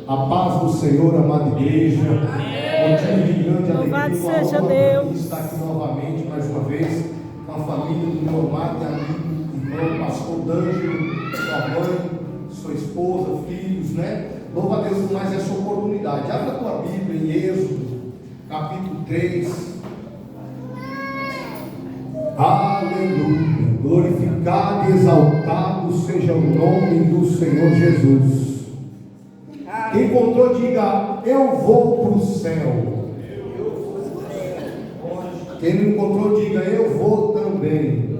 A paz do Senhor, amada igreja. Motivo de grande alegria. Louvado seja Deus. Estar aqui novamente, mais uma vez, com a família do meu amado e amigo, irmão, pastor D'Angelo, sua mãe, sua esposa, filhos, né? Louva a Deus por mais essa oportunidade. Abra a tua Bíblia em Êxodo, capítulo 3. Aleluia. Glorificado e exaltado seja o nome do Senhor Jesus. Quem encontrou, diga: eu vou para o céu. Quem não encontrou, diga: eu vou também.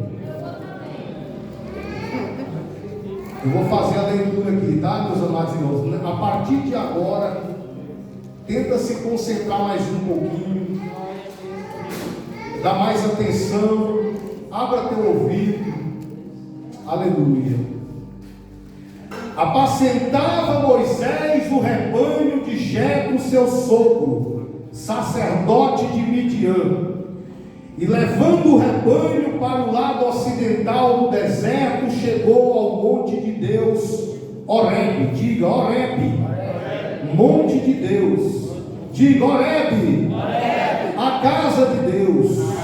Eu vou fazer a leitura aqui, tá, meus amados irmãos? A partir de agora, tenta se concentrar mais um pouquinho, dá mais atenção, abra teu ouvido. Aleluia. Apacentava Moisés o rebanho de Jetro, seu sogro, sacerdote de Midian, e levando o rebanho para o lado ocidental do deserto, chegou ao monte de Deus, Horebe. Diga: Horebe. Monte de Deus. Diga: Horebe. A casa de Deus.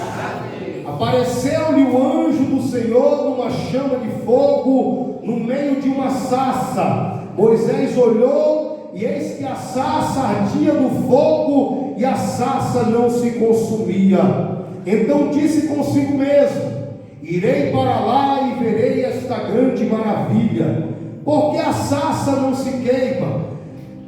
Apareceu-lhe o anjo do Senhor numa chama de fogo no meio de uma sarça. Moisés olhou e eis que a sarça ardia no fogo e a sarça não se consumia. Então disse consigo mesmo: irei para lá e verei esta grande maravilha, porque a sarça não se queima.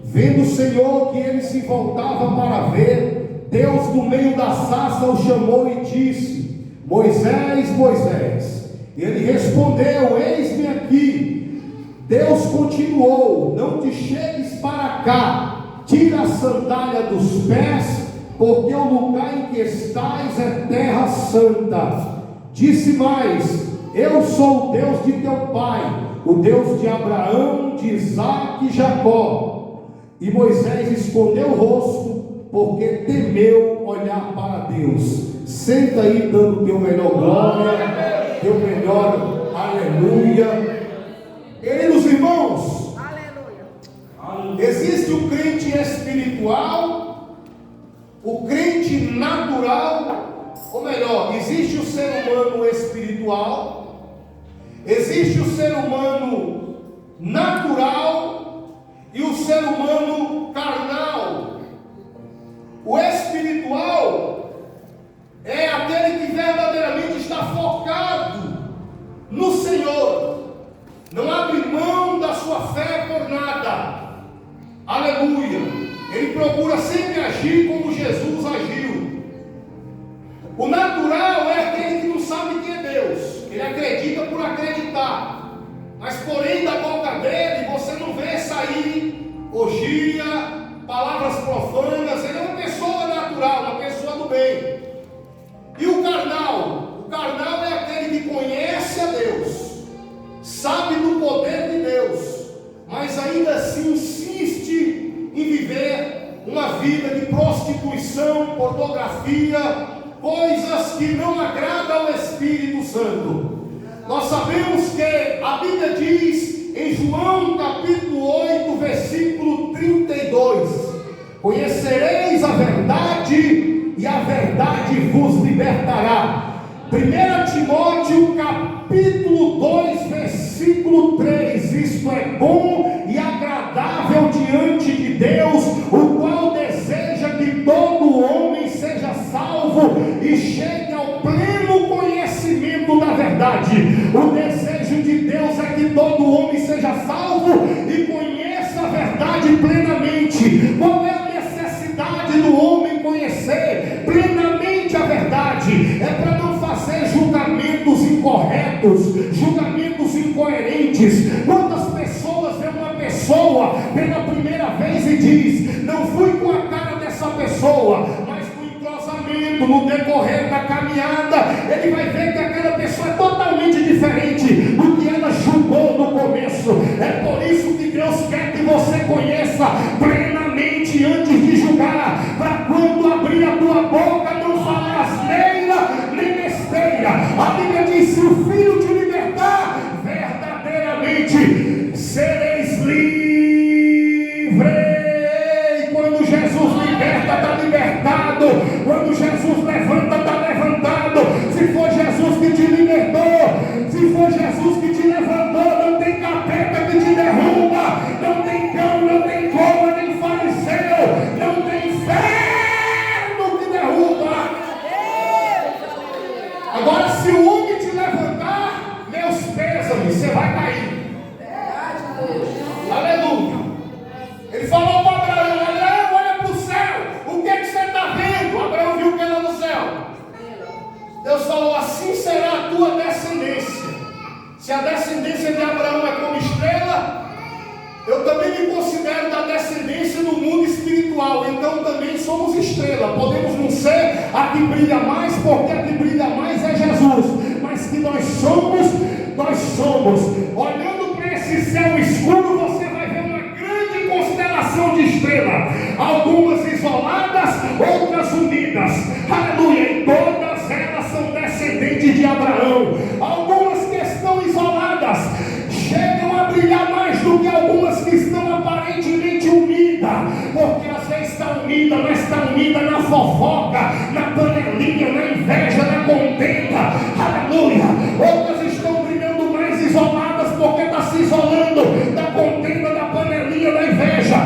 Vendo o Senhor que ele se voltava para ver, Deus no meio da sarça o chamou e disse: Moisés, Moisés. Ele respondeu: eis-me aqui. Deus continuou: não te chegues para cá, tira a sandália dos pés, porque o lugar em que estás é terra santa. Disse mais: eu sou o Deus de teu pai, o Deus de Abraão, de Isaque e Jacó. E Moisés escondeu o rosto, porque temeu olhar para Deus. Senta aí, dando teu melhor glória, teu melhor aleluia. Queridos irmãos, aleluia. Existe o crente espiritual, o crente natural, ou melhor, existe o ser humano espiritual, existe o ser humano natural e o ser humano carnal. O espiritual é aquele que verdadeiramente está focado no Senhor, não abre mão da sua fé por nada. Aleluia. Ele procura sempre agir como Jesus agiu. O natural é aquele que não sabe quem é Deus, ele acredita por acreditar, mas porém da boca dele você não vê sair orgia, palavras profanas. Ele é uma pessoa natural, uma pessoa do bem. E o carnal? O carnal é aquele que conhece a Deus, sabe do poder de Deus, mas ainda assim insiste em viver uma vida de prostituição, pornografia, coisas que não agradam ao Espírito Santo. Nós sabemos que a Bíblia diz em João capítulo 8, versículo 32: conhecereis a verdade e a verdade vos libertará. 1 Timóteo capítulo 2, versículo 3: isto é bom e agradável diante de Deus, o qual deseja que todo homem seja salvo e chegue ao pleno conhecimento da verdade. O desejo de Deus é que todo homem seja salvo e conheça a verdade plenamente. Qual é a necessidade do homem conhecer plenamente a verdade? É para não fazer julgamentos incorretos, julgamentos incoerentes. Quantas pessoas vê uma pessoa pela primeira vez e diz: não fui com a cara dessa pessoa, mas no entrosamento, no decorrer da caminhada, ele vai ver que aquela pessoa é totalmente diferente do que ela julgou no começo. É por isso que Deus quer que você conheça plenamente antes de julgar, para quando abrir a tua boca não falar asneira nem besteira. A Bíblia diz: se o Filho te libertar, verdadeiramente sereis livres. Se foi Jesus que te levantou, não tem capeta que te derruba, não tem cão, não tem cobra, nem fariseu, não tem inferno que derruba. Agora, se o homem te levantar, meus pêsames, você vai cair. Aleluia. Ele falou para Abraão: Abraão, olha para o céu, o que é que você está vendo? Abraão viu o que lá no céu. Deus falou: assim será a tua descendência. Se a descendência de Abraão é como estrela, eu também me considero da descendência do mundo espiritual. Então também somos estrela. Podemos não ser a que brilha mais, porque a que brilha mais é Jesus. Mas que nós somos. Olhando para esse céu escuro, você vai ver uma grande constelação de estrelas. Algumas isoladas, outras unidas. Aleluia. E todas elas são descendentes de Abraão. Algumas que estão isoladas chegam a brilhar mais do que algumas que estão aparentemente unidas, porque às vezes está unida, mas está unida na fofoca, na panelinha, na inveja, na contenda. Aleluia. Outras estão brilhando mais isoladas, porque está se isolando da contenda, da panelinha, da inveja.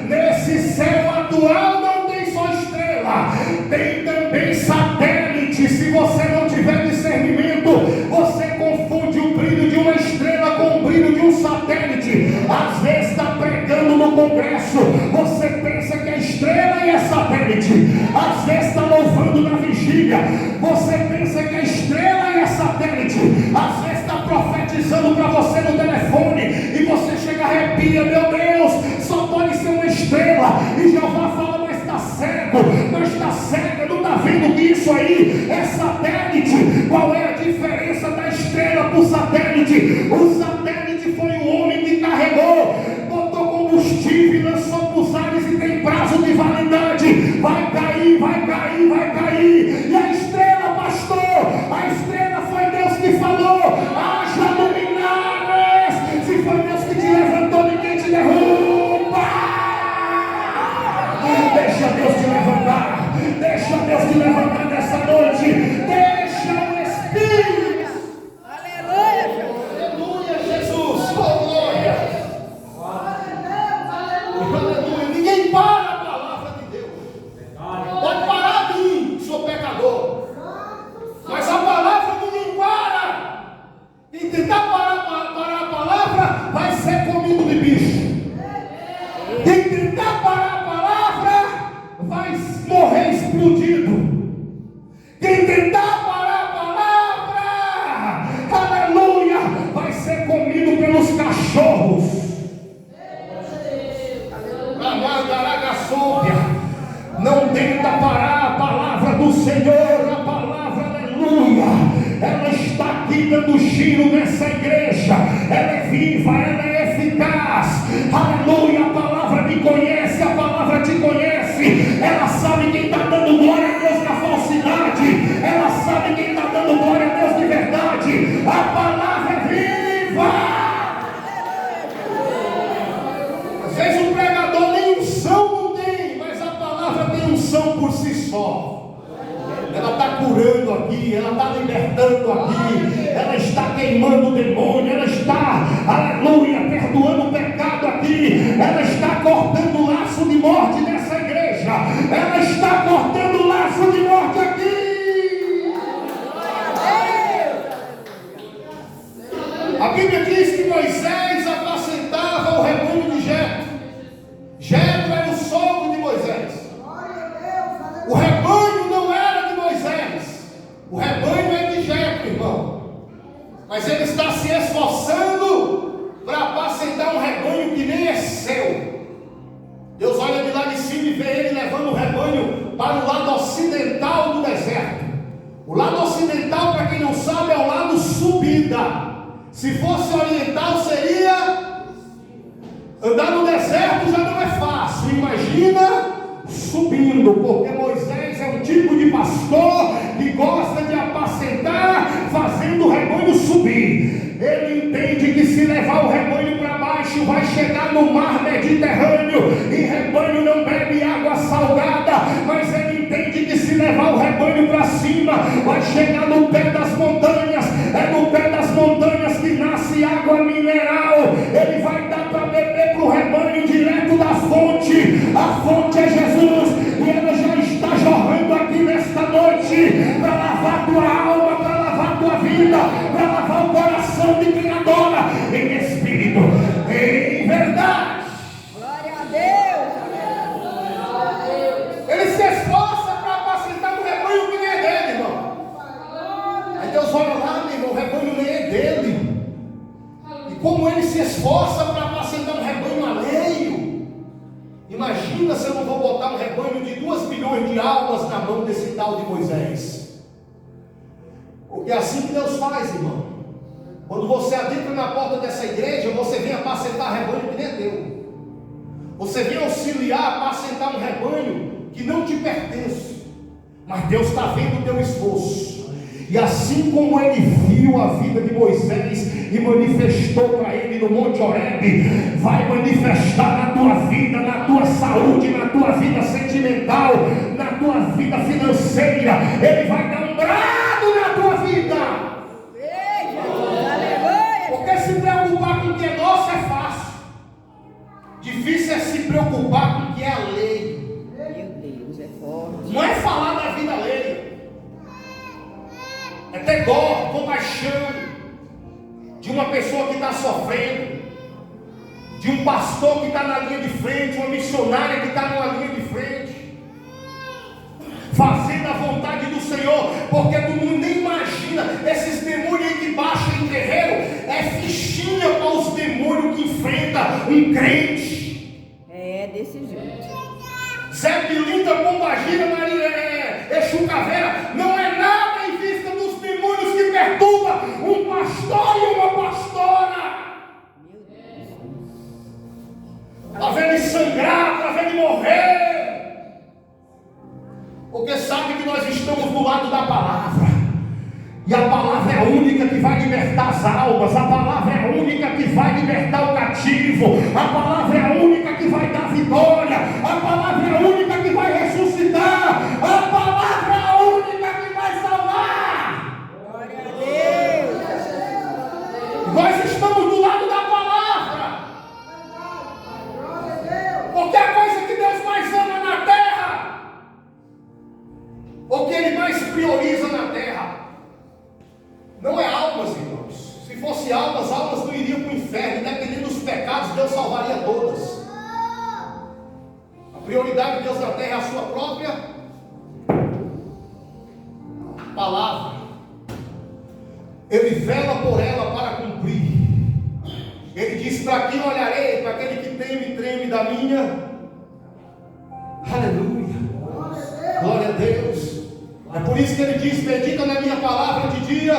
Nesse céu atual não tem só estrela, tem também satélite. Se você não tiver discernimento, você confunde o brilho de uma estrela com o brilho de um satélite. Às vezes está pregando no congresso, você pensa que é estrela e é satélite. Às vezes está louvando na vigília, você pensa que é estrela e é satélite. Às vezes está profetizando para você no telefone e você chega a arrepia: meu Deus, só pode ser uma estrela. E Jeová fala: mas está cego, mas está cega, não está vendo que isso aí é satélite. Qual é a diferença da estrela para o satélite? O satélite foi o homem que carregou, botou combustível e lançou para os ares e tem prazo de validade. Vai cair, vai cair, vai cair. E a estrela, pastor, a estrela foi Deus que falou: haja luminares. Se foi Deus que te levantou, ninguém te derruba. Deixa Deus te levantar, deixa Deus te levantar nessa noite, deixa o Espírito. Aleluia, aleluia, Jesus, oh glória, aleluia. Ninguém para a palavra de Deus, pode parar a mim, sou pecador, mas a palavra ninguém para. Quem tentar parar a palavra vai ser comido de bicho. Quem tentar parar a palavra vai morrer explodido. Quem tentar parar a palavra, aleluia, vai ser comido pelos cachorros. Não tenta parar a palavra do Senhor, a palavra, aleluia, ela está aqui dando giro nessa igreja. Ela é viva, ela é eficaz. Aleluia, a palavra me conhece, a palavra te conhece. Ela sabe quem está dando glória a Deus na falsidade, ela sabe quem está dando glória a Deus de verdade. A palavra é viva. Às vezes o pregador nem unção não tem, mas a palavra tem unção por si só. Ela está curando aqui, ela está libertando aqui, ela está queimando o demônio, ela está, aleluia, perdoando o pecado aqui, ela está cortando o laço de morte nessa igreja, ela está cortando o laço de morte aqui. A Bíblia diz que Moisés apacentava o rebanho de Jetro. Jetro era o sogro de Moisés. O rebanho não era de Moisés, o rebanho é de Jetro, irmão. Mas ele está se esforçando para apacentar um rebanho que nem é seu. Deus olha de lá de cima e vê ele levando o rebanho para o lado ocidental do deserto. O lado ocidental, para quem não sabe, é o lado subida. Se fosse oriental, seria andar no deserto, já não é fácil. Imagina subindo, porque Moisés é um tipo de pastor que gosta de apacentar, fazendo o rebanho subir. Ele entende que se levar o rebanho para baixo, vai chegar no mar Mediterrâneo, e rebanho não bebe água salgada, mas ele entende que se levar o rebanho para cima, vai chegar no pé das montanhas. É no pé das montanhas que nasce água mineral. Ele vai dar para beber para o rebanho direto da fonte. A fonte é Jesus, e ela já está jorrando aqui nesta noite para lavar tua alma, para lavar tua vida, para lavar o coração de quem adora em espírito, em verdade. Glória a Deus. Ele se esforça para apacentar o rebanho que nem é dele, irmão. Aí Deus olha lá, meu irmão, o rebanho nem é dele. E como ele se esforça para apacentar um rebanho alheio, imagina se eu não vou botar um rebanho de 2 milhões de almas na mão desse tal de Moisés. Porque é assim que Deus faz, irmão. Quando você adentra na porta dessa igreja, você vem apacentar rebanho que nem é teu. Você vem auxiliar, apacentar um rebanho que não te pertence. Mas Deus está vendo o teu esforço. E assim como ele viu a vida de Moisés e manifestou para ele no Monte Horebe, vai manifestar na tua vida, na tua saúde, na tua vida sentimental, na tua vida financeira. Ele vai dar um brado na tua vida. Porque se preocupar com o que é nosso é fácil. Difícil é se preocupar com o que é alheio. Meu Deus, é forte. Não é falar da vida alheia, é ter dó, compaixão de uma pessoa que está sofrendo, de um pastor que está na linha de frente, uma missionária que está numa linha de frente, fazendo a vontade do Senhor, porque tu nem imagina, esses demônios aí que baixam em terreiro, é fichinha para os demônios que enfrentam um crente. É desse jeito. Zé Pilintra, Pombagira, Maria, Exu Caveira, não é nada em vista dos demônios que perturbam um pastor e uma pastora. Está vendo ele sangrar, está vendo ele morrer, porque sabe que nós estamos do lado da palavra, e a palavra é a única que vai libertar as almas, a palavra é a única que vai libertar o cativo, a palavra é a única que vai dar vitória, a palavra é a única que vai ressuscitar, a palavra é a única que vai salvar. Glória a Deus. Nós estamos do lado da palavra, porque a coisa que Deus mais ama na terra, o que Ele mais prioriza na terra, não é almas, irmãos. Se fosse almas, almas não iriam para o inferno. Independente dos pecados, Deus salvaria todas. A prioridade de Deus na terra é a sua própria palavra. Ele vela por ela para cumprir. Ele diz: para quem olharei? Para aquele que teme e treme da minha. Aleluia. Glória a Deus. É por isso que ele diz: medita na minha palavra de dia.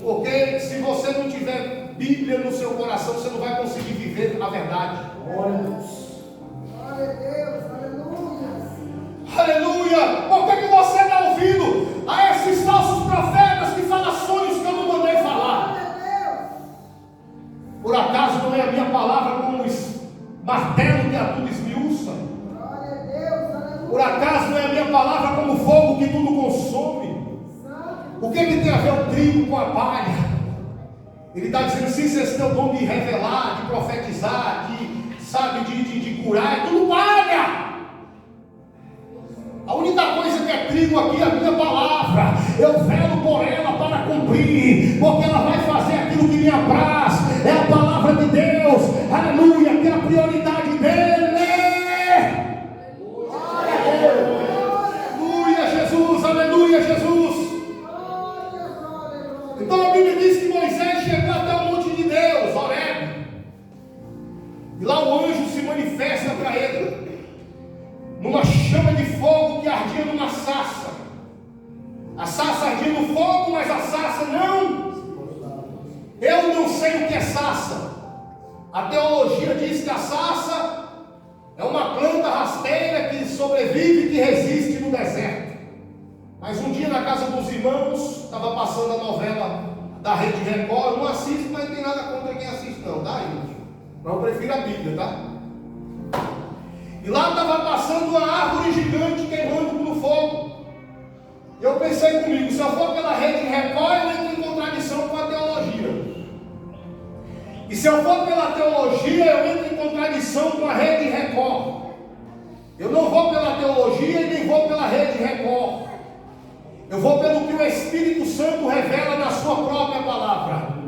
Porque se você não tiver Bíblia no seu coração, você não vai conseguir viver a verdade. Glória a Deus, aleluia. Aleluia! Por que você está ouvindo a esses falsos profetas que falam sonhos que eu não mandei falar? Por acaso não é a minha palavra como martelo que a tudo esmiuça? Por acaso não é a minha palavra como fogo que tudo consome? O que tem a ver o trigo com a palha? Ele está dizendo: sim, vocês têm o dom de revelar, de profetizar, de curar, é tudo palha. A única coisa que é trigo aqui é a minha palavra. Eu velo por ela para cumprir, porque ela vai fazer aquilo que me apraz. É a palavra de Deus, aleluia, que é a prioridade dele. Aleluia, Jesus, aleluia, Jesus. Então a Bíblia diz que Moisés chegou até o monte de Deus, Horebe, e lá o anjo se manifesta para ele numa chama de fogo que ardia numa sarça. A sarça ardia no fogo, mas a sarça não. Eu não sei o que é sarça. A teologia diz que a sarça é uma planta rasteira que sobrevive e que resiste no deserto. Mas um dia na casa dos irmãos, estava passando a novela da Rede Record. Eu não assisto, mas não tem nada contra quem assiste não, tá, gente? Mas eu prefiro a Bíblia, tá? E lá estava passando uma árvore gigante queimando no fogo. Eu pensei comigo, se eu for pela Rede Record, eu entro em contradição com a teologia. E se eu for pela teologia, eu entro em contradição com a Rede Record. Eu não vou pela teologia e nem vou pela Rede Record. Eu vou pelo que o Espírito Santo revela na sua própria palavra.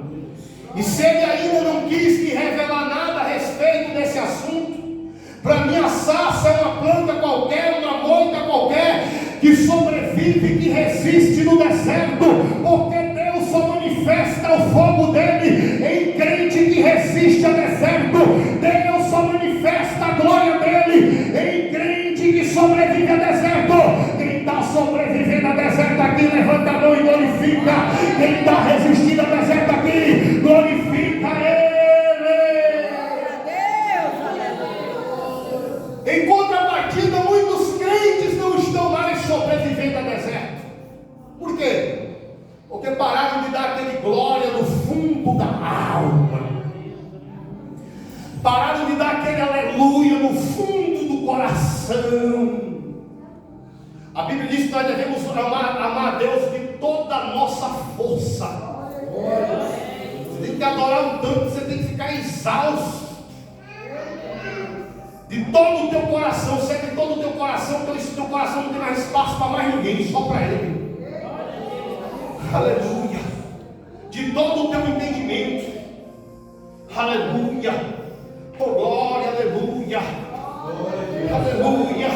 E se ele ainda não quis me revelar nada a respeito desse assunto, para mim a sarça é uma planta qualquer, uma moita qualquer, que sobrevive, que resiste no deserto, porque Deus só manifesta o fogo dele em crente que resiste a deserto. Deus só manifesta a glória dele em crente que sobrevive a deserto. Quem está sobrevivendo a deserto aqui, levanta a mão e glorifica. Quem está resistindo a deserto aqui, glorifica ele. Em contrapartida, muitos crentes não estão mais sobrevivendo a deserto. Por quê? Porque pararam de dar aquele glória no fundo da alma. Pararam de dar aquele aleluia no fundo do coração. A Bíblia diz que nós devemos amar a Deus de toda a nossa força. Você tem que adorar um tanto, você tem que ficar exausto. De todo o teu coração, se é de todo o teu coração, então esse teu coração não tem mais espaço para mais ninguém, só para Ele. Aleluia. De todo o teu entendimento. Aleluia. Oh, glória, aleluia. Aleluia.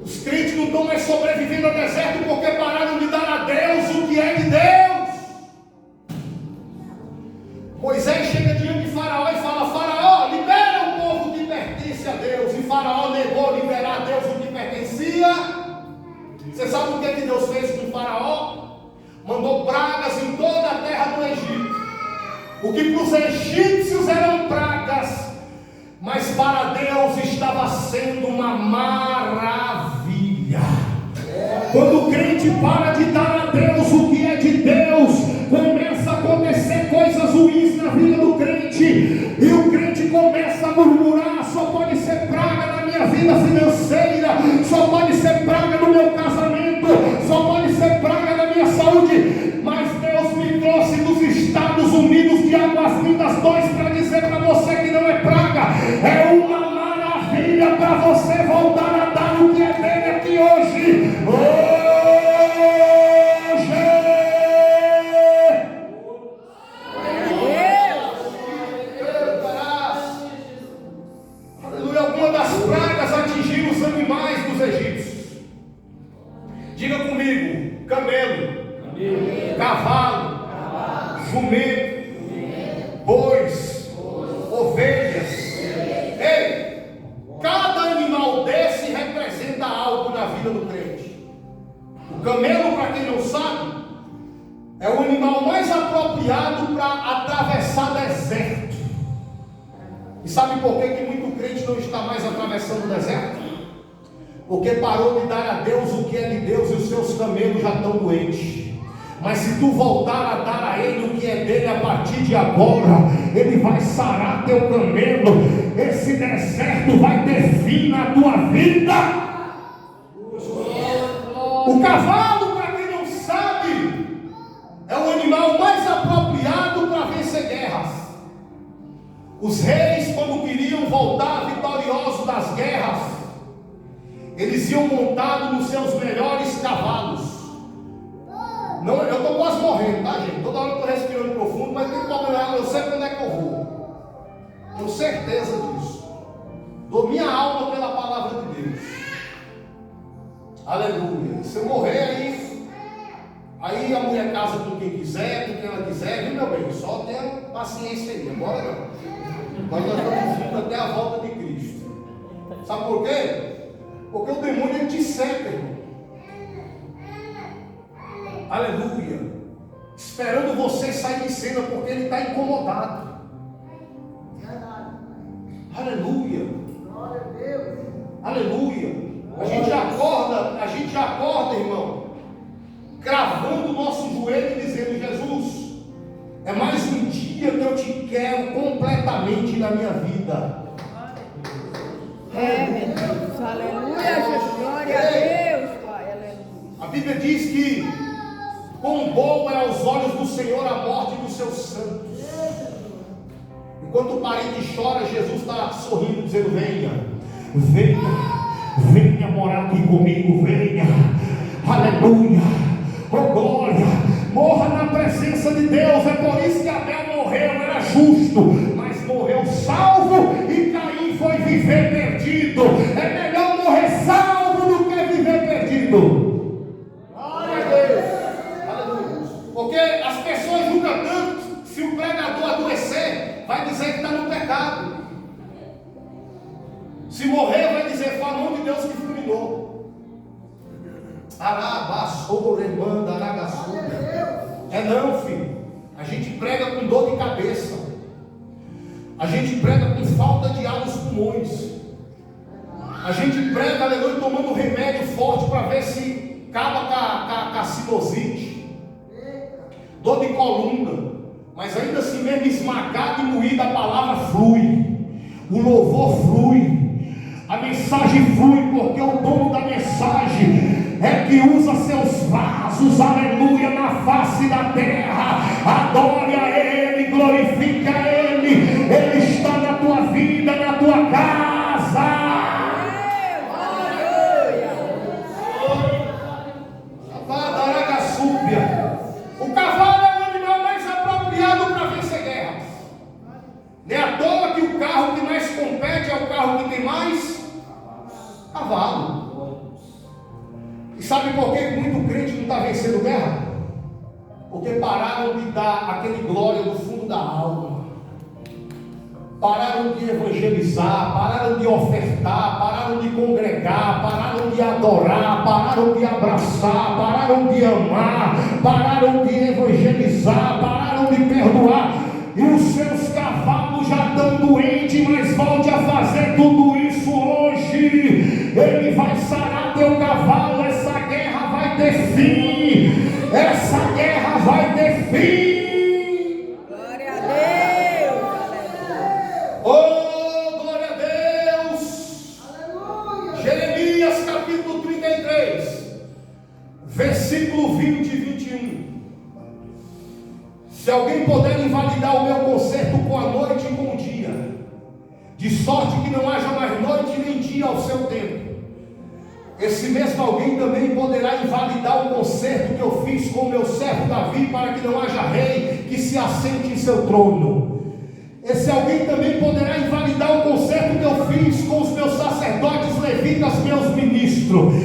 Os crentes não estão mais sobrevivendo ao deserto porque pararam de dar a Deus o que é de Deus. Moisés chega diante de Faraó e fala: Faraó, libera o povo que pertence a Deus. E Faraó negou liberar a Deus o que pertencia. Você sabe o que Deus fez com Faraó? Mandou pragas em toda a terra do Egito. O que para os egípcios eram pragas, mas para Deus estava sendo uma maravilha. Quando o crente para de dar a Deus o que é de Deus, começa a acontecer coisas ruins na vida do crente, e o crente começa a murmurar: só pode ser praga na minha vida financeira, só pode ser praga no meu casamento, só pode ser praga na minha saúde. Mas Deus me trouxe dos Estados Unidos de Águas Lindas 2 para dizer para você que não é praga, é uma maravilha para você voltar a dar o que é dele aqui hoje. Aleluia. Algumas das pragas atingiram os animais dos egípcios. Diga comigo: camelo, cavalo, jumento, bois, ovelhas. Ei, cada animal desse representa algo na vida do crente. O camelo, para quem não sabe, é o animal mais apropriado para atravessar deserto. E sabe por que muito crente não está mais atravessando o deserto? Porque parou de dar a Deus o que é de Deus, e os seus camelos já estão doentes. Mas se tu voltar a dar a Ele o que é dele a partir de agora, Ele vai sarar teu camelo. Esse deserto vai ter fim na tua vida. O cavalo, para quem não sabe, é o animal mais apropriado para vencer guerras. Os reis, quando queriam voltar vitoriosos das guerras, eles iam montados nos seus melhores cavalos. Não, eu estou quase morrendo, tá, gente? Toda hora eu estou respirando profundo, mas tem problema, eu sei para onde é que eu vou. Tenho certeza disso. Dou minha alma pela palavra de Deus. Aleluia. Se eu morrer aí a mulher casa com quem quiser, com quem ela quiser, viu, meu bem? Só tenha paciência aí, agora não. Mas nós estamos juntos até a volta de Cristo. Sabe por quê? Porque o demônio ele te seca, irmão. Aleluia. Esperando você sair de cena, porque ele está incomodado. Aleluia. Aleluia. A gente já acorda, irmão, cravando o nosso joelho e dizendo: Jesus, é mais um dia que eu te quero completamente na minha vida. Meu Deus, aleluia, Jesus, glória a Deus, Pai, aleluia. A Bíblia diz que quão bom é aos olhos do Senhor a morte dos seus santos. Enquanto o parente chora, Jesus está sorrindo, dizendo: venha, venha, venha morar aqui comigo, venha, aleluia, oh glória, morra na presença de Deus. É por isso que Abel morreu, era justo, mas morreu salvo, e Caim foi viver perdido. É melhor morrer salvo do que viver perdido. Glória a Deus, aleluia. Porque as pessoas julgam tanto. Se o pregador adoecer, vai dizer que está no pecado. Se morrer, vai dizer: foi a mão de Deus que fulminou. É não, filho. A gente prega com dor de cabeça. A gente prega com falta de ar nos pulmões. A gente prega, aleluia, tomando remédio forte para ver se acaba com a sinusite, dor de coluna. Mas ainda assim mesmo, esmagado e moído, a palavra flui, o louvor flui, a mensagem flui, porque o dono da mensagem é que usa seus vasos, aleluia, na face da terra. Adore a Ele, glorifique a Ele. Ele está na tua vida, na tua casa. O cavalo é o animal mais apropriado para vencer guerras. Nem à toa que o carro que mais compete é o carro que tem mais cavalo. E sabe por que muito crente não está vencendo guerra? Porque pararam de dar aquele glória do fundo da alma. Pararam de evangelizar, pararam de ofertar, pararam de congregar, pararam de adorar, pararam de abraçar, pararam de amar, pararam de evangelizar, pararam de perdoar. E os seus cavalos já estão doentes, mas volte a fazer tudo isso hoje. Ele vai sarar teu cavalo. Essa guerra vai ter fim. Essa guerra vai ter fim. Glória a Deus. Oh, glória a Deus. Aleluia. Jeremias capítulo 33, versículo 20 e 21. Se alguém puder invalidar o meu concerto com a noite e com o dia, de sorte que não haja mais noite nem dia ao seu tempo, esse mesmo alguém também poderá invalidar o concerto que eu fiz com o meu servo Davi, para que não haja rei que se assente em seu trono. Esse alguém também poderá invalidar o concerto que eu fiz com os meus sacerdotes levitas, meus ministros.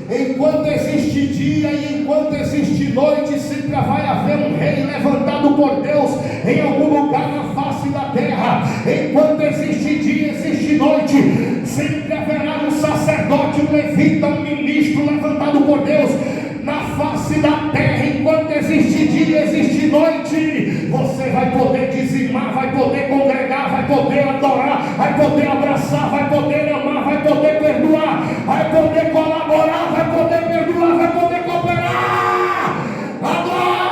Enquanto existe dia e enquanto existe noite, sempre vai haver um rei levantado por Deus em algum lugar na face da terra. Enquanto existe dia, existe noite, sempre haverá um sacerdote, um levita, um ministro levantado por Deus na face da terra. Enquanto existe dia, existe noite, você vai poder dizimar, vai poder congregar, vai poder adorar, vai poder abraçar, vai poder amar, vai poder perdoar, vai poder colaborar, vai poder perdoar, vai poder cooperar. Agora!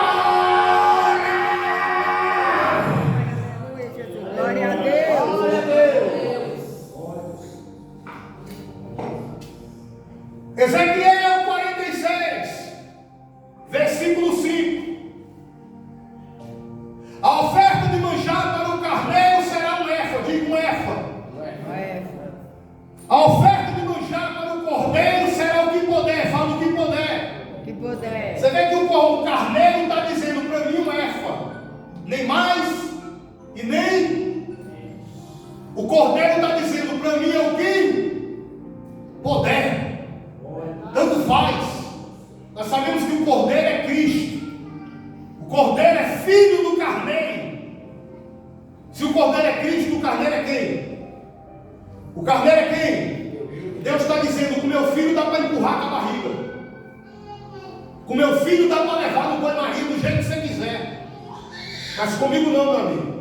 Glória a Deus. Glória a Deus. Ezequiel 46, versículo 5. A oferta de manjar para o carneiro será um éfa, diga um éfa. A oferta de manjar para o cordeiro será o que puder, fala o que puder. Que puder. Você vê que o carneiro está dizendo para mim um éfa, nem mais e nem. O cordeiro está dizendo para mim é o que? Poder. Tanto faz. Nós sabemos que o cordeiro é Cristo. O cordeiro é filho do carneiro. Se o cordeiro é Cristo, o carneiro é quem? O carneiro é quem? Deus está dizendo que o meu filho dá para empurrar com a barriga. Com o meu filho dá para levar no banho-maria do jeito que você quiser. Mas comigo não, meu amigo.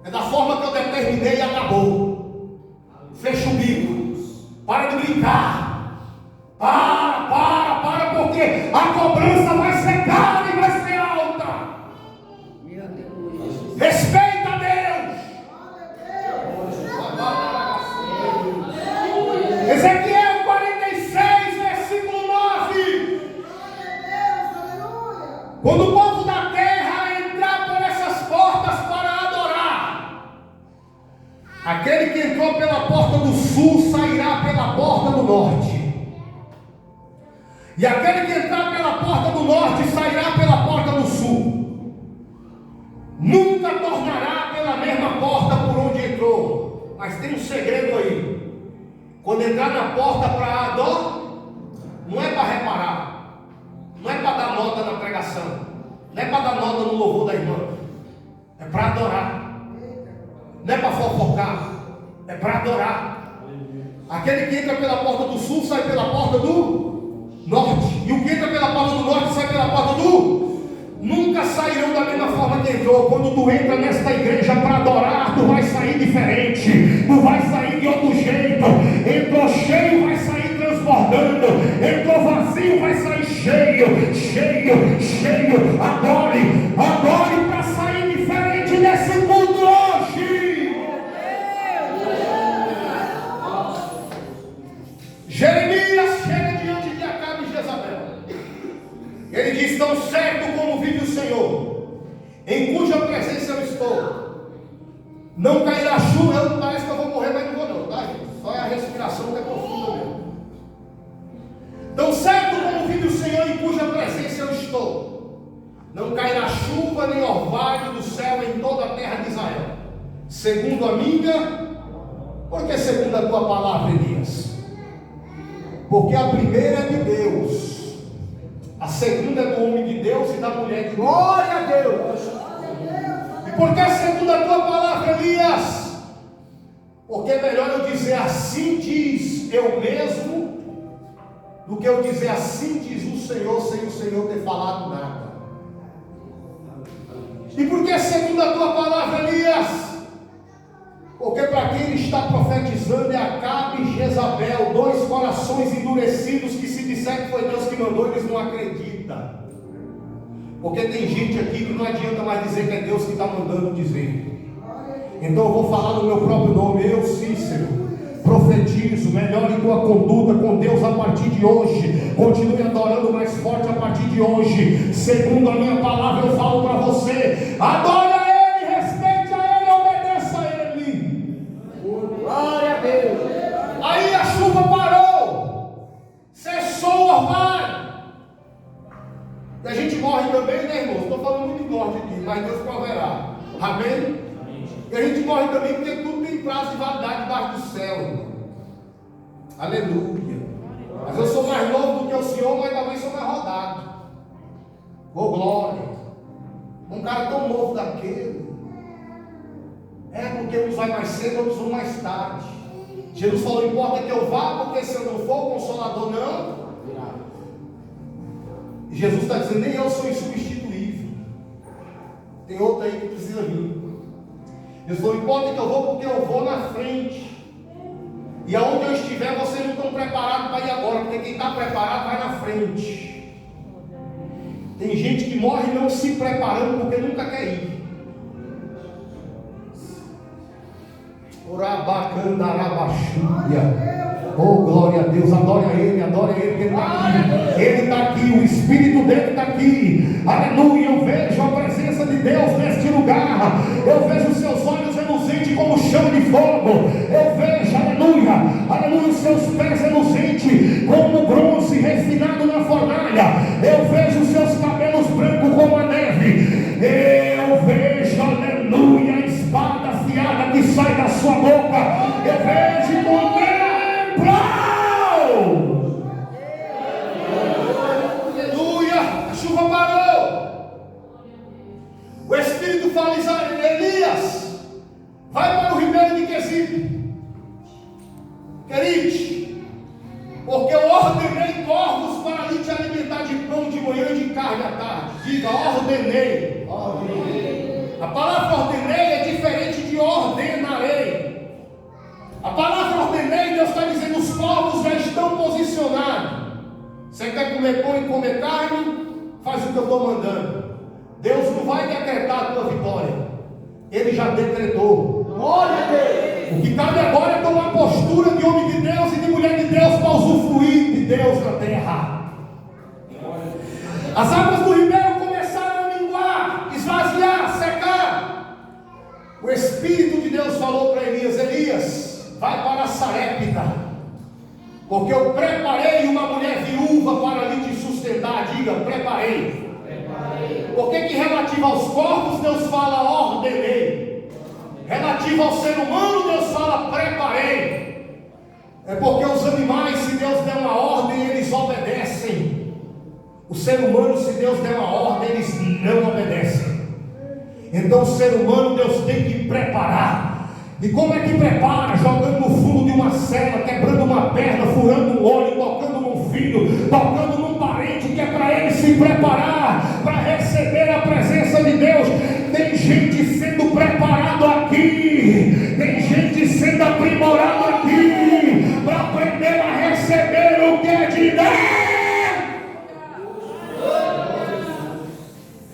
É da forma que eu determinei e acabou. Fecha o bico. Para de brincar. Para, porque a cobrança vai ser cara e vai ser alta. Meu Deus. Respeita Deus. Ezequiel 46, versículo 9. Aquele que entrou pela porta do sul sairá pela porta do norte. E aquele que entrar pela porta do norte sairá pela porta do sul. Nunca tornará pela mesma porta por onde entrou. Mas tem um segredo aí. Quando entrar na porta para adorar, não é para reparar, não é para dar nota na pregação, não é para dar nota no louvor da irmã, é para adorar. Não é para fofocar, é para adorar. Aquele que entra pela porta do sul sai pela porta do norte. E o que entra pela porta do norte sai pela porta do... Nunca sairão da mesma forma que entrou. Quando tu entra nesta igreja para adorar, tu vai sair diferente. Tu vai sair de outro jeito. Entrou cheio, vai sair transbordando. Entrou vazio, vai sair cheio, cheio, cheio. Adore, adore para sair diferente desse mundo hoje. Jeremias chega diante de Acabe e Jezabel. Ele diz: tão certo como vive o Senhor, em cuja presença eu estou, não cairá chuva. Parece que eu vou morrer, mas não vou não, tá, gente? Só é a respiração que é profunda mesmo. Tão certo como vive o Senhor, em cuja presença eu estou, não cairá chuva nem orvalho do céu em toda a terra de Israel, segundo a minha... Por que segundo a tua palavra, Elias? Porque a primeira é de Deus, a segunda é do homem de Deus e da mulher de Deus. Glória a Deus! E por que segundo a tua palavra, Elias? Porque é melhor eu dizer assim diz eu mesmo, do que eu dizer assim diz o Senhor, sem o Senhor ter falado nada. E por que segundo a tua palavra, Elias? Porque para quem ele está profetizando é Acabe e Jezabel, dois corações endurecidos que se disser que foi Deus que mandou, eles não acreditam. Porque tem gente aqui que não adianta mais dizer que é Deus que está mandando dizer. Então eu vou falar no meu próprio nome, eu, Cícero, profetizo, melhore tua conduta com Deus a partir de hoje. Continue adorando mais forte a partir de hoje. Segundo a minha palavra eu falo para você: adore a Ele, respeite a Ele, obedeça a Ele. Glória a Deus. Aí a chuva parou, cessou o orvalho. E a gente morre também, né, irmão? Estou falando muito de morte aqui, mas Deus proverá. Amém? E a gente morre também porque tudo tem prazo de validade debaixo do céu. Aleluia. Mas eu sou mais novo do que o senhor, mas também sou mais rodado. Oh, glória. Um cara tão novo daquele. É porque uns vai mais cedo, outros vão mais tarde. Jesus falou: importa que eu vá, porque se eu não for, o Consolador não virá. E Jesus está dizendo: nem eu sou insubstituível. Tem outro aí que precisa vir. Jesus falou: importa que eu vou, porque eu vou na frente. E aonde eu estiver, vocês não estão preparados para ir agora, porque quem está preparado vai na frente. Tem gente que morre não se preparando porque nunca quer ir. Oh, glória a Deus, adore a Ele, que Ele está aqui. Ele está aqui, o Espírito dele está aqui. Aleluia, eu vejo a presença de Deus neste lugar. Eu vejo os seus olhos reluzentes como chama de fogo. Eu vejo, aleluia, aleluia, os seus pés reluzentes como bronze refinado na fornalha. Eu vejo os seus cabelos brancos como a neve. Eu vejo, aleluia, a espada afiada que sai da sua boca. Eu vejo e contemplo. Aleluia, a chuva parou. O Espírito fala: Elias, vai para o ribeiro de Quesibe, querido, porque eu ordenei corvos para ali te alimentar de pão de manhã e de carne à tarde. Diga: ordenei. A palavra ordenei é diferente de ordenarei. A palavra ordenei, Deus está dizendo: os povos já estão posicionados. Você quer comer pão e comer carne? Faz o que eu estou mandando. Deus não vai decretar a tua vitória, Ele já decretou. Glória a Deus. O que cabe agora é tomar postura de homem de Deus e de mulher de Deus para usufruir de Deus na terra. As águas do ribeiro começaram a minguar, esvaziar, secar. O Espírito de Deus falou para Elias: Elias, vai para Sarepta, porque eu preparei uma mulher viúva para lhe te sustentar. Diga, preparei. Por que relativo aos corpos Deus fala ordenei? Relativo ao ser humano Deus fala preparei. É porque os animais, se Deus der uma ordem, eles obedecem. O ser humano, se Deus der uma ordem, eles não obedecem. Então o ser humano Deus tem que preparar. E como é que prepara? Jogando no fundo de uma cela, quebrando uma perna, furando um olho, tocando num filho, tocando num parente, que é para ele se preparar para receber a presença de Deus. Tem gente sendo preparado aqui, tem gente sendo aprimorado aqui para aprender a receber o que é de Deus.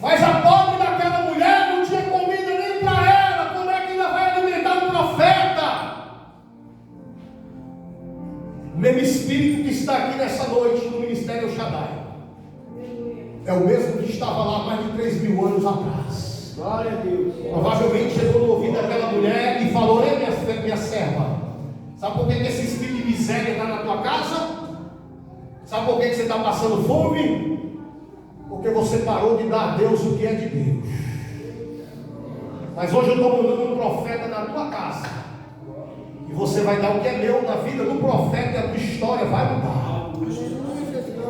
Mas a pobre daquela mulher não tinha comida nem para ela. Como é que ela vai alimentar um profeta? O mesmo Espírito que está aqui nessa noite no Ministério El Shaddai é o mesmo que estava lá mais de 3.000 anos atrás. Glória a Deus. Provavelmente chegou no ouvido daquela mulher e falou: ei, minha serva, sabe por que esse espírito de miséria está na tua casa? Sabe por que você está passando fome? Porque você parou de dar a Deus o que é de Deus. Mas hoje eu estou mandando um profeta na tua casa, e você vai dar o que é meu na vida do profeta, e a tua história vai mudar.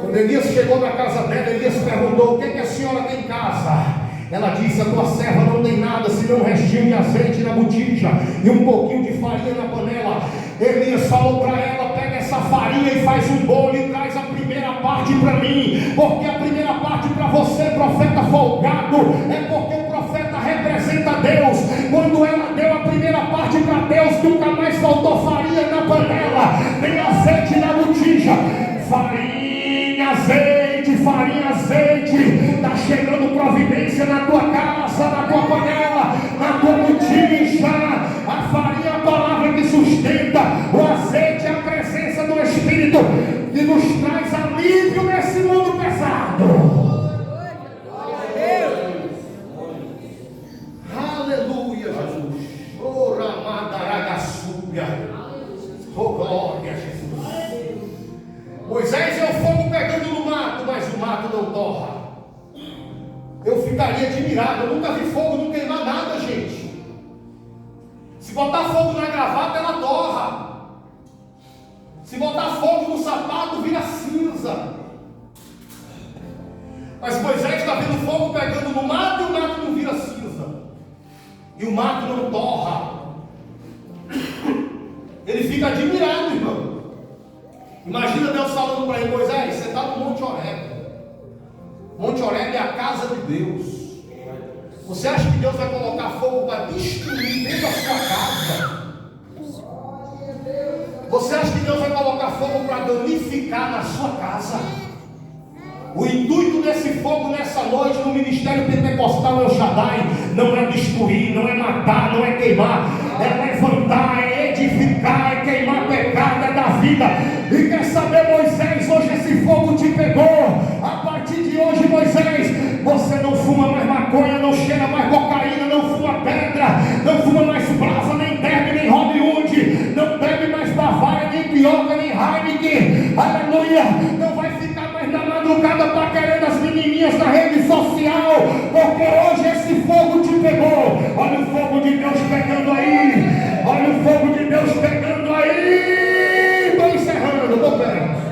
Quando Elias chegou na casa dela, Elias perguntou: o que a senhora tem em casa? Ela disse: a tua serva não tem nada senão um restinho de azeite na botija e um pouquinho de farinha na panela. Elias falou para ela: pega essa farinha e faz um bolo e traz a primeira parte para mim, porque a primeira parte para você, profeta folgado, é porque o profeta representa Deus. Quando ela deu a primeira parte para Deus, nunca mais faltou farinha na panela, nem azeite na botija. Farinha, azeite, farinha, azeite. Está chegando providência na tua casa, na tua panela, na tua botija. A farinha é a palavra que sustenta, o azeite é a presença do Espírito que nos traz alívio nesse mundo pesado. Aleluia, Jesus. Oh, Ramadaragasúbia. Oh, glória a Jesus. Moisés é o fogo pegando no mato, mas o mato não torra. Eu ficaria admirado. Eu nunca vi fogo não queimar nada, gente. Se botar fogo na gravata, ela torra. Se botar fogo no sapato, vira cinza. Mas Moisés está vendo fogo pegando no mato, e o mato não vira cinza, e o mato não torra. Ele fica admirado, irmão. Imagina Deus falando para ele: Moisés, você está no Monte Horebe. Monte Horebe é a casa de Deus. Você acha que Deus vai colocar fogo para destruir dentro da sua casa? Você acha que Deus vai colocar fogo para danificar na sua casa? O intuito desse fogo nessa noite no Ministério Pentecostal El Shaddai não é destruir, não é matar, não é queimar, é levantar, é edificar, é queimar pecado, é dar vida. E quer saber, Moisés, hoje esse fogo te pegou. A partir de hoje, Moisés, você não fuma mais maconha, não cheira mais cocaína, não fuma pedra, não fuma mais brasa, nem derby, nem Hollywood, não bebe mais Bavária, nem Pioca, nem Heineken. Aleluia. Não vai ficar mais na madrugada paquerando as menininhas na rede social, porque hoje esse fogo te pegou. Olha o fogo de Deus pegando aí. Olha o fogo de Deus pegando aí. Estou encerrando, estou perto.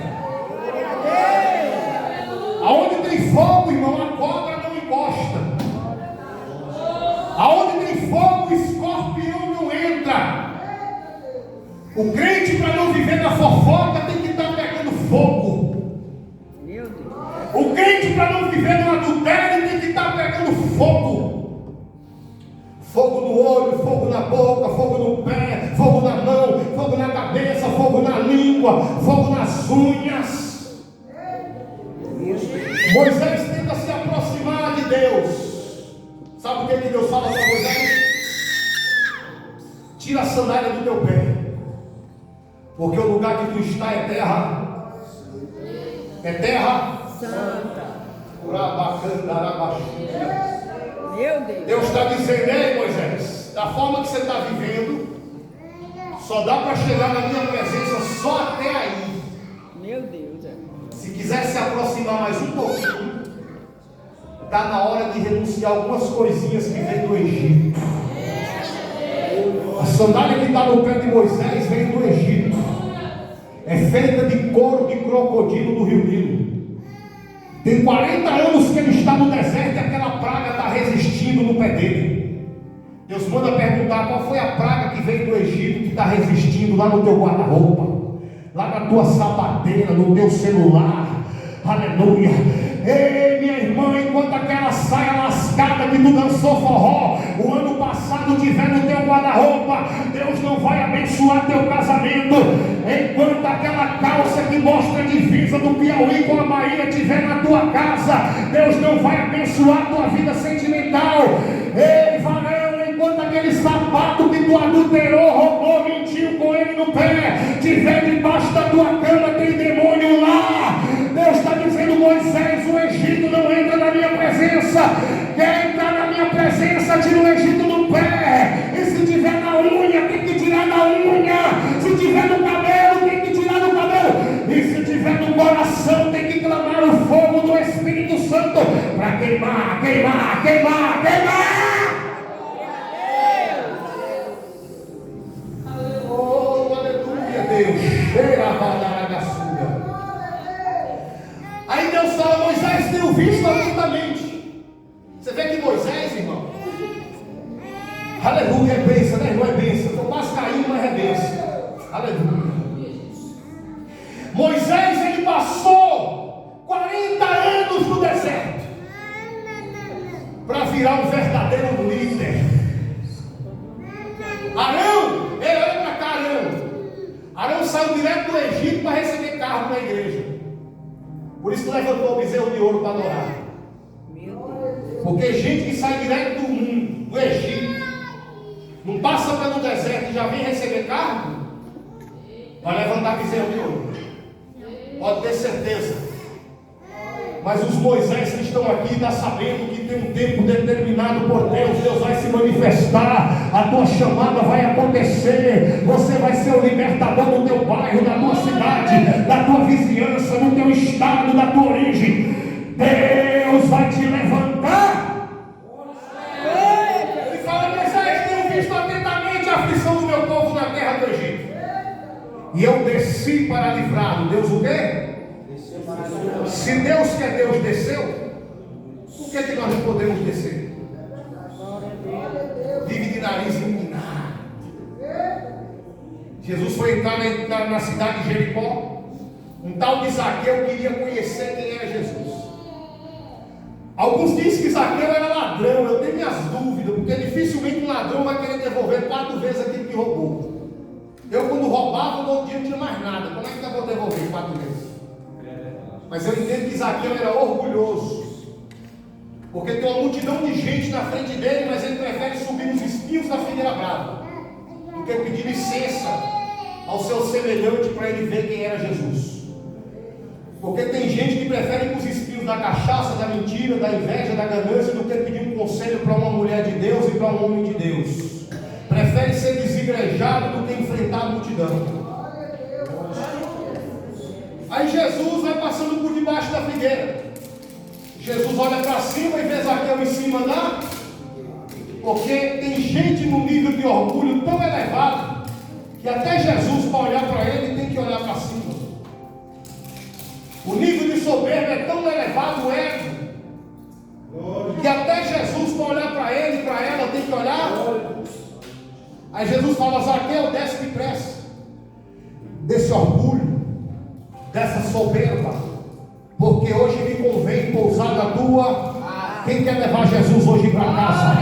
Aonde tem fogo, irmão, a cobra não encosta. Aonde tem fogo, o escorpião não entra. O crente, para não viver na fofoca, tem que estar pegando fogo. O crente, para não viver no adultério, tem que estar pegando fogo. Fogo no olho, fogo na boca, fogo no pé, fogo na mão, fogo na cabeça, fogo na língua, fogo nas unhas. Moisés tenta se aproximar de Deus. Sabe o que Deus fala para Moisés? Tira a sandália do teu pé, porque o lugar que tu está é terra. É terra Santa. Deus está dizendo: ei, Moisés, está forma que você está vivendo, só dá para chegar na minha presença só até aí. Meu Deus. Se quiser se aproximar mais um pouquinho, está na hora de renunciar algumas coisinhas que vem do Egito. A sandália que está no pé de Moisés veio do Egito. É feita de couro de crocodilo do Rio Nilo. Tem 40 anos que ele está no deserto e aquela praga está resistindo no pé dele. Deus manda perguntar qual foi a praga que veio do Egito que está resistindo lá no teu guarda-roupa, lá na tua sapateira, no teu celular. Aleluia. Ei, minha irmã, enquanto aquela saia lascada que tu dançou forró o ano passado tiver no teu guarda-roupa, Deus não vai abençoar teu casamento. Enquanto aquela calça que mostra a divisa do Piauí com a Bahia tiver na tua casa, Deus não vai abençoar a tua vida sentimental. Ei, varão, enquanto aquele sapato que tu adulterou, roubou, mentiu com ele no pé tiver debaixo da tua cama, tem demônio lá. Deus está dizendo: Moisés, o Egito não entra na minha presença. Quer entrar na minha presença, tira o Egito do pé. E se tiver na unha, tem que tirar da unha. Se tiver no cabelo, tem que tirar do cabelo. E se tiver no coração, tem que clamar o fogo do Espírito Santo para queimar, queimar, queimar, queimar. Oh, aleluia, Deus. Cheira a badaragassuga. Aí Deus fala: Moisés, tenho visto atentamente. Você vê que Moisés, irmão, aleluia, é bênção, né, irmão? É bênção. Estou quase caindo, mas é bênção. Aleluia. Moisés, ele passou 40 anos no deserto para virar um verdadeiro líder. Arão, olha para cá, Arão. Arão saiu direto do Egito para receber cargo na igreja. Por isso que levantou o bezerro de ouro para adorar. Porque gente que sai direto do mundo, do Egito, não passa pelo deserto e já vem receber cargo, vai levantar bezerro de ouro. Pode ter certeza. Mas os Moisés que estão aqui estão sabendo que tem um tempo determinado por Deus. Deus vai se manifestar, a tua chamada vai acontecer. Você vai ser o libertador do teu bairro, da tua cidade, da tua vizinhança, do teu estado, da tua origem. Deus vai te levantar. Ele fala: Moisés, tenho visto atentamente a aflição do meu povo na terra do Egito, e eu desci para livrá-lo. Deus o quê? Se Deus que é Deus desceu, por que nós não podemos descer? Vive de nariz empinado. Jesus foi entrar na cidade de Jericó. Um tal de Zaqueu queria conhecer quem era Jesus. Alguns dizem que Zaqueu era ladrão. Eu tenho minhas dúvidas, porque dificilmente um ladrão vai querer devolver 4 vezes aquilo que roubou. Eu, quando roubava, no outro dia não tinha mais nada. Como é que eu vou devolver 4 vezes? Mas eu entendo que Zaqueu era orgulhoso, porque tem uma multidão de gente na frente dele, mas ele prefere subir nos espinhos da figueira brava do que pedir licença ao seu semelhante para ele ver quem era Jesus. Porque tem gente que prefere ir para os espinhos da cachaça, da mentira, da inveja, da ganância, do que pedir um conselho para uma mulher de Deus e para um homem de Deus. Prefere ser desigrejado do que enfrentar a multidão. Aí Jesus vai passando por debaixo da figueira. Jesus olha para cima e vê Zaqueu em cima lá. Porque tem gente no nível de orgulho tão elevado que até Jesus, para olhar para ele, tem que olhar para cima. O nível de soberba é tão elevado, o ego, que até Jesus, para olhar para ele e para ela, tem que olhar. Aí Jesus fala: Zaqueu, desce depressa desse orgulho, dessa soberba, porque hoje me convém pousar na tua. Quem quer levar Jesus hoje para casa?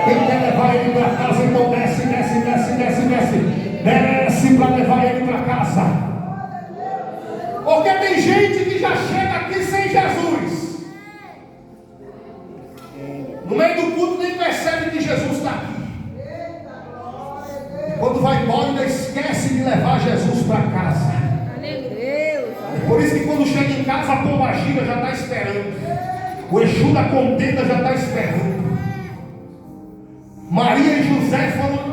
Quem quer levar ele para casa, então desce, desce, desce, desce, desce. Desce para levar ele para casa. Porque tem gente que já chega aqui sem Jesus. No meio do culto nem percebe que Jesus está aqui. Quando vai embora, ainda esquece de levar Jesus para casa. Por isso que quando chega em casa, a pombagira já está esperando. O Exu da contenda já está esperando. Maria e José foram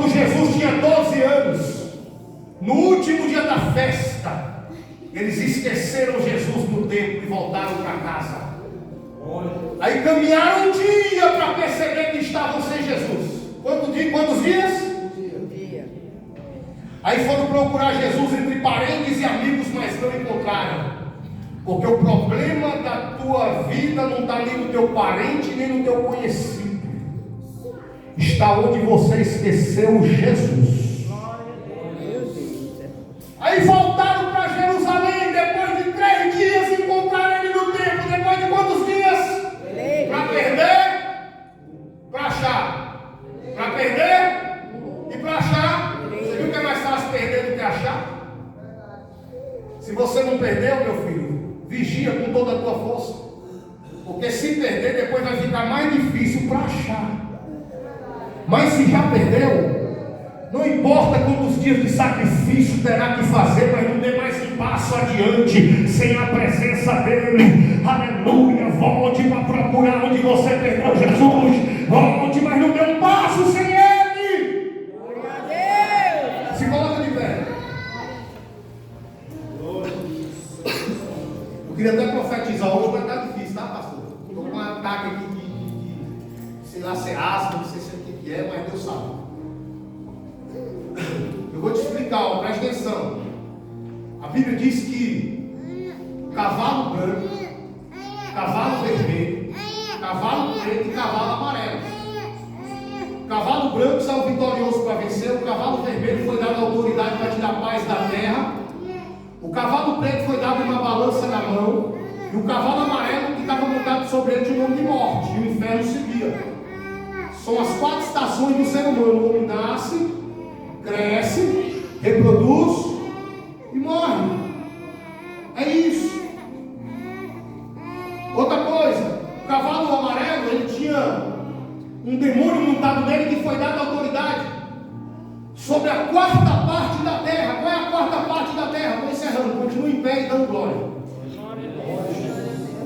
Quando Jesus tinha 12 anos, no último dia da festa, eles esqueceram Jesus no templo e voltaram para casa. Aí caminharam um dia para perceber que estavam sem Jesus. Quantos dias? Um dia. Aí foram procurar Jesus entre parentes e amigos, mas não encontraram. Porque o problema da tua vida não está nem no teu parente, nem no teu conhecido. Está onde você esqueceu Jesus. Meu Deus. Aí voltaram para Jerusalém. Depois de 3 dias encontraram ele no templo. Depois de quantos dias? Para perder, para achar. Para perder e para achar. Você viu que é mais fácil perder do que achar? Se você não perdeu, meu filho, vigia com toda a tua força. Porque se perder, depois vai ficar mais difícil para achar. Mas se já perdeu, não importa quantos dias de sacrifício terá que fazer, mas não dê mais um passo adiante sem a presença dele. Aleluia, volte para procurar onde você perdeu Jesus. Volte, mas não dê um passo sem ele. Glória a Deus. Se coloca de pé. Eu queria até profetizar hoje, mas está difícil, tá, pastor? Estou com um ataque aqui de sei lá, ser asma, não sei se é o que é, mas Deus sabe. Eu vou te explicar, ó, presta atenção. A Bíblia diz que cavalo branco, cavalo vermelho, cavalo preto e cavalo amarelo. O cavalo branco saiu vitorioso para vencer, o cavalo vermelho foi dado a autoridade para tirar a paz da terra, o cavalo preto foi dado uma balança na mão, e o cavalo amarelo que estava montado sobre ele tinha um nome de morte, e o inferno seguia. São as 4 estações do ser humano. O homem nasce, cresce, reproduz e morre. É isso. Outra coisa, o cavalo amarelo, ele tinha um demônio montado nele que foi dado autoridade sobre a 4ª parte da terra. Qual é a 4ª parte da terra? Vou encerrando, continua em pé e dando glória.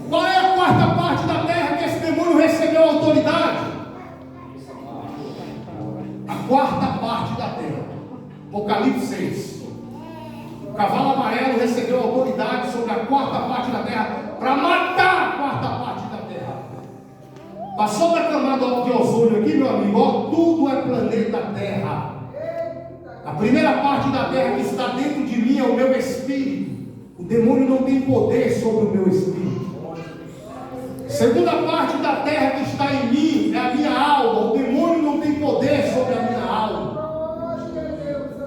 Qual é a 4ª parte da terra que esse demônio recebeu autoridade? A 4ª parte da terra. Apocalipse 6. O cavalo amarelo recebeu autoridade sobre a 4ª parte da terra para matar a 4ª parte da terra. Passou da camada de ozônio aqui, meu amigo, ó, tudo é planeta Terra. A primeira parte da terra que está dentro de mim é o meu espírito. O demônio não tem poder sobre o meu espírito. Segunda parte da terra que está em mim é a minha alma. O demônio não tem poder sobre a minha alma.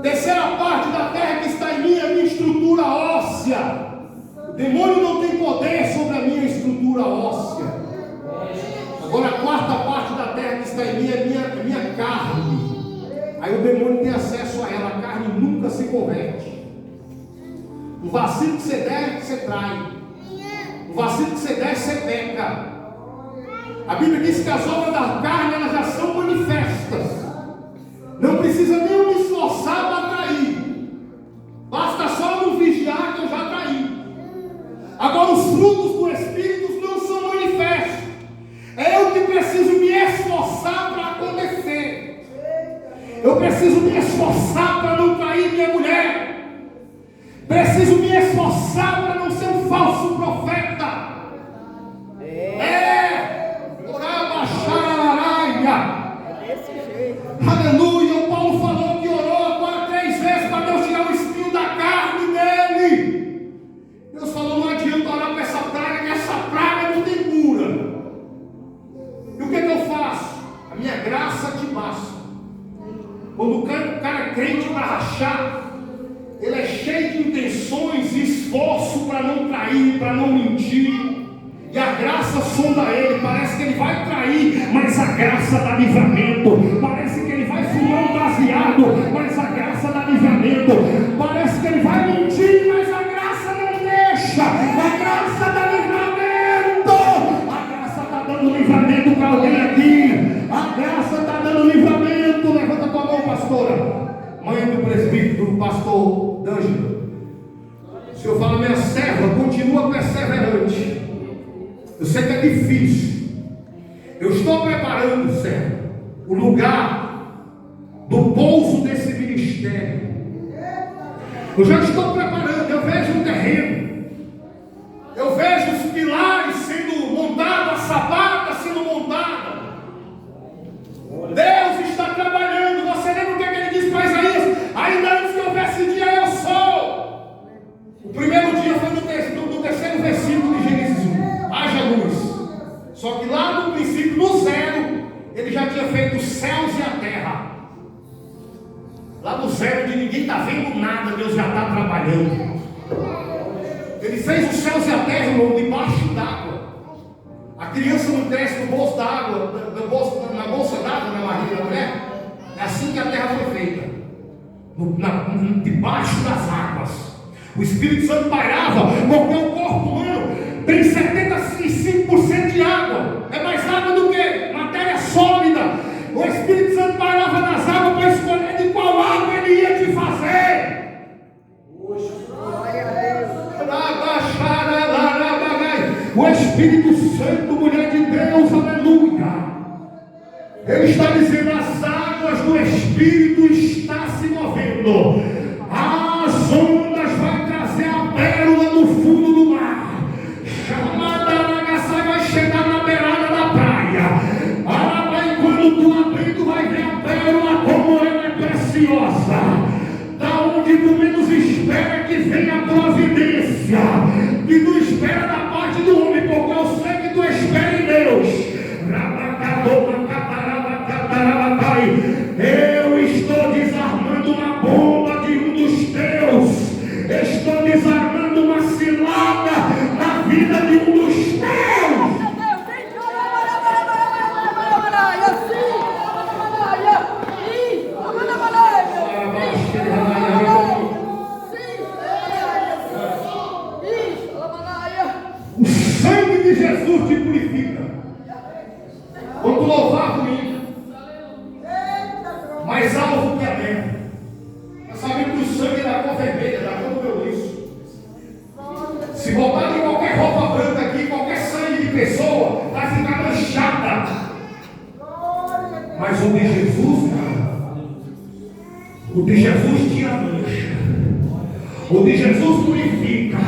Terceira parte da terra que está em mim é a minha estrutura óssea. O demônio não tem poder sobre a minha estrutura óssea. Agora a 4ª parte da terra que está em mim é minha carne. Aí o demônio tem acesso a ela. A carne nunca se converte. O vacilo que você der, você trai. O vacilo que você der, você peca. A Bíblia diz que as obras da carne, elas já são manifestas. Não precisa nem eu me esforçar para trair. Basta só não vigiar que eu já traí. Agora os frutos do Espírito não são manifestos. É eu que preciso me esforçar para acontecer. Eu preciso me esforçar para não trair minha mulher. Preciso me esforçar para não ser um falso profeta. Desse jeito. Aleluia. O Paulo falou que orou agora 3 vezes para Deus tirar o espinho da carne dele. Deus falou: não adianta orar para essa praga, que essa praga não tem cura. E o que eu faço? A minha graça te basta. Quando o cara é crente para rachar, ele é cheio de intenções e esforço para não trair, para não mentir. E a graça sonda ele. Parece que ele vai trair, mas a graça dá livramento. Parece que ele vai fumar um baseado, mas a graça dá livramento. Parece que ele vai mentir, mas a graça não deixa. A graça dá livramento. A graça está dando livramento para alguém aqui. A graça está dando livramento. Levanta tua mão, pastora. Mãe do presbítero, do pastor D'Angelo. O Senhor fala: minha serva, continua perseverante. Eu sei que é difícil. Eu estou preparando, servo, o lugar do no pouso desse ministério. Eu já estou preparando, eu vejo um terreno, eu vejo os pilares sendo montados, a sapata sendo montada. Deus está trabalhando. Você lembra o que ele disse para Isaías? Ainda antes que houvesse dia, eu sou. O primeiro dia foi no terceiro versículo de Gênesis 1. Haja luz. Só que lá no princípio, no zero, ele já tinha feito os céus e a terra. Lá no zero, de ninguém está vendo nada, Deus já está trabalhando. Ele fez os céus e a terra, irmão, debaixo d'água. A criança não cresce no bolso da água, na bolsa d'água, na barriga da mulher. É assim que a terra foi feita, debaixo das águas. O Espírito Santo pairava, porque o corpo humano tem 75% de água. É mais água do que matéria sólida. O Espírito Santo pairava nas águas para escolher de qual água ele ia te fazer. O Espírito Santo, mulher de Deus, aleluia. Ele está dizendo: as águas do Espírito estão se movendo. As ondas vão trazer a pérola no fundo do mar. Chamada Aragaçai vai chegar na beirada da praia. Arabai, quando tu abrir, tu vai ver a pérola como ela é preciosa. Da onde tu menos espera que venha a providência. Que tu espera da parte do homem, porque eu sei que tu espera em Deus. Eu estou desarmando uma bomba de um dos teus. Estou desarmando uma cilada na vida de um dos teus. O sangue de Jesus te purifica. Quando louvar comigo, mais alvo que a terra. Nós sabemos que o sangue é da cor vermelha, da cor do meu liço. Se botar em qualquer roupa branca aqui, qualquer sangue de pessoa, vai ficar manchada. Mas o de Jesus, não. O de Jesus tira a mancha. O de Jesus purifica.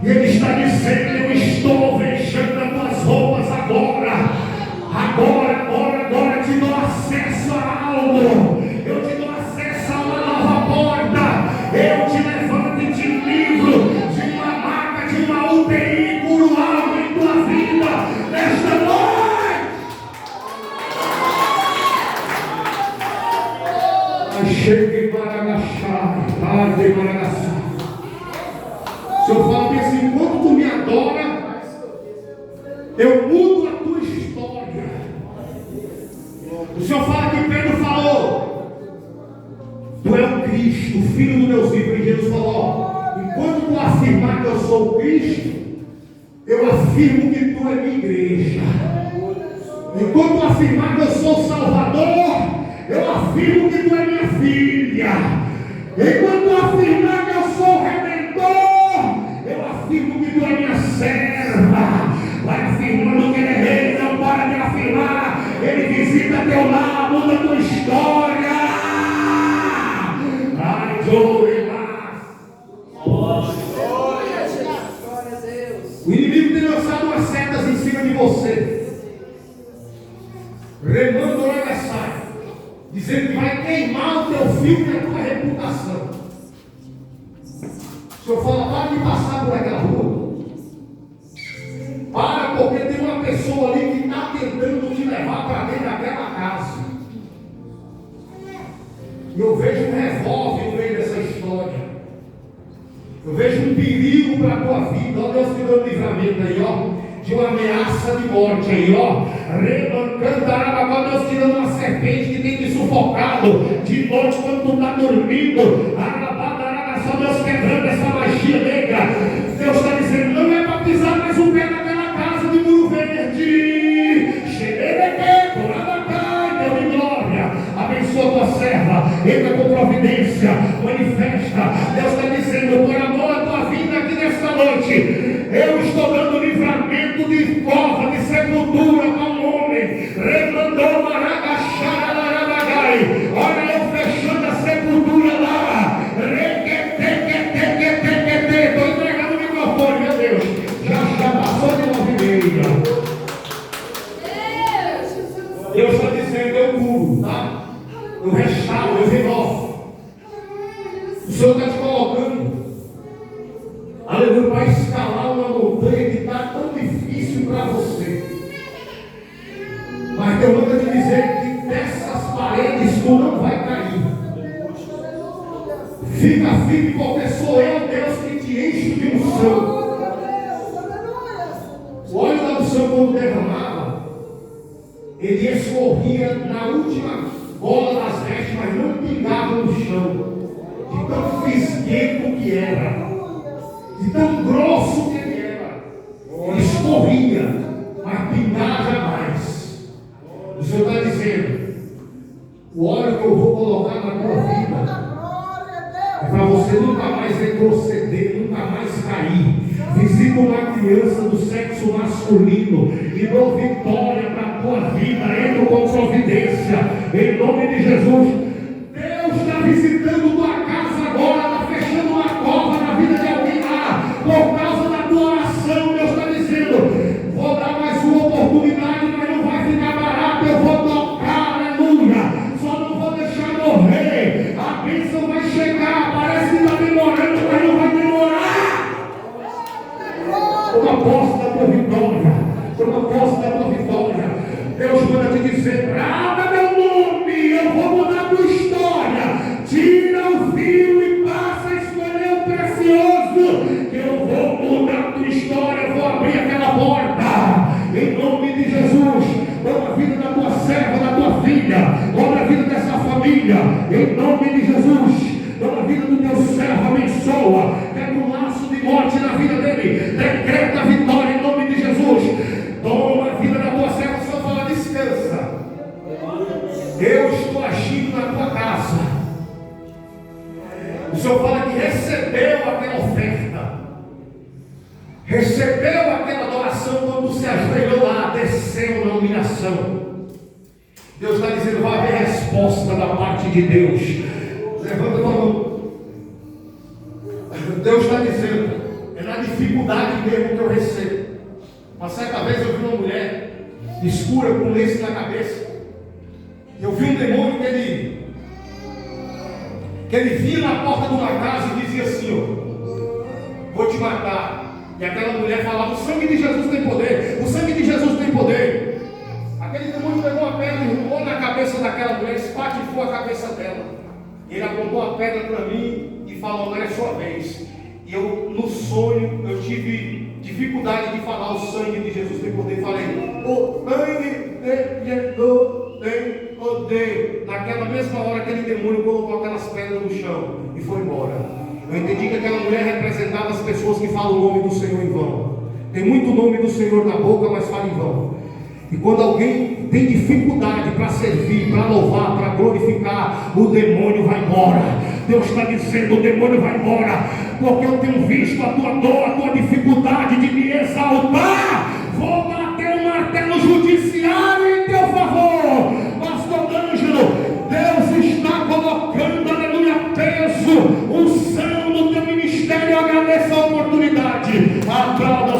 E ele está dizendo: eu estou vexando as tuas roupas agora. Agora te dou acesso a algo. Eu te dou acesso a uma nova porta. Eu te levanto e te livro de uma maca, de uma UTI, curo algo em tua vida nesta noite. Cheguei para agachar, tarde para agachar. Se eu falo assim, enquanto tu me adora, eu mudo a tua história. O Senhor fala que Pedro falou: tu é o Cristo, o Filho do Deus vivo. E Jesus falou: enquanto tu afirmar que eu sou o Cristo, eu afirmo que tu é minha igreja. Enquanto tu afirmar que eu sou o Salvador, eu afirmo que tu é minha filha. Enquanto tu afirmar que eu sou o Redentor, eu afirmo que tu é minha serva. Vai afirmando que ele é rei, não para de afirmar. Ele visita teu lar, muda tua história. Ai, glória a Deus. O inimigo tem lançado umas setas em cima de você. Remando lá na saia, dizendo que vai queimar o teu filho e a tua reputação. O Senhor fala: para de passar por aquela rua. Para, porque tem uma pessoa ali que está tentando te levar para dentro daquela casa. E eu vejo um revólver no meio dessa história. Eu vejo um perigo para a tua vida. Ó, Deus te dando livramento aí, ó. De uma ameaça de morte aí, ó. Cantará, Deus te dando uma serpente que tem te sufocado de noite quando tu está dormindo. Só Deus quebrando essa magia negra. Deus está dizendo: não é para pisar mais um pé naquela casa de muro verde. Deus de glória, abençoa tua serva, entra com providência, manifesta. Deus está dizendo: por amor à tua vida aqui nesta noite, eu estou dando livramento de cova, de sepultura para o homem. Remandou maragachara. Olha, eu Senhor está te colocando, aleluia, para escalar uma montanha que está tão difícil para você. Mas eu mando te dizer que dessas paredes tu não vai cair. Fica firme, porque sou eu, Deus, que te encho de unção. O óleo da unção, quando derramava, ele escorria na última bola das vestes, mas não pingava no chão. De tão fisguento que era, de tão grosso que ele era, ele escorria, mas pingava jamais. O Senhor está dizendo: o óleo que eu vou colocar na tua vida é para você nunca mais retroceder, nunca mais cair. Visita uma criança do sexo masculino e dou vitória para a tua vida. Entro com providência, em nome de Jesus. Deus está visitando tua casa agora, está fechando uma cova na vida de alguém lá, por causa da tua oração. Deus está dizendo: vou dar mais uma oportunidade, mas não vai ficar barato, eu vou tocar, aleluia. Só não vou deixar morrer. A bênção vai chegar, parece que está demorando, mas não vai demorar. Toma posse da tua vitória, toma posse da tua vitória. Deus manda te dizer: brava meu nome, eu vou mudar a tua história. Tira o fio e passa a escolher o precioso, que eu vou mudar a tua história, eu vou abrir aquela porta. Em nome de Jesus, toma a vida da tua serva, da tua filha, toma a vida dessa família. Em nome de Jesus, toma a vida do teu servo, abençoa, pega um laço de morte na vida dele, decreta a vitória em nome de Jesus. Toma a vida da tua serva. O Senhor fala: descansa, eu estou agindo na tua casa. O Senhor fala que recebeu aquela oferta, recebeu aquela adoração quando se ajoelhou lá, desceu na humilhação. Deus está dizendo: vai haver resposta da parte de Deus. Levanta a mão. Deus está dizendo: é na dificuldade mesmo que eu recebo. Uma certa vez eu vi uma mulher escura com lenço na cabeça. Eu vi um demônio que ele vinha na porta de uma casa e dizia assim: ó, vou te matar. E aquela mulher falava: o sangue de Jesus tem poder, o sangue de Jesus tem poder. Aquele demônio pegou a pedra e roubou na cabeça daquela mulher, espatifou a cabeça dela. Ele apontou a pedra para mim e falou: agora é sua vez. E eu, no sonho, eu tive dificuldade de falar: o sangue de Jesus tem poder. Falei: o sangue de Jesus tem poder. Naquela mesma hora, aquele demônio colocou aquelas pedras no chão e foi embora. Eu entendi que aquela mulher representava as pessoas que falam o nome do Senhor em vão. Tem muito nome do Senhor na boca, mas fala em vão. E quando alguém tem dificuldade para servir, para louvar, para glorificar, o demônio vai embora. Deus está dizendo: o demônio vai embora, porque eu tenho visto a tua dor, a tua dificuldade de me exaltar. Vou bater um martelo judiciário em teu favor. Pastor Ângelo, Deus está colocando, aleluia, peso, unção no teu ministério. Agradeça a oportunidade. Aplauda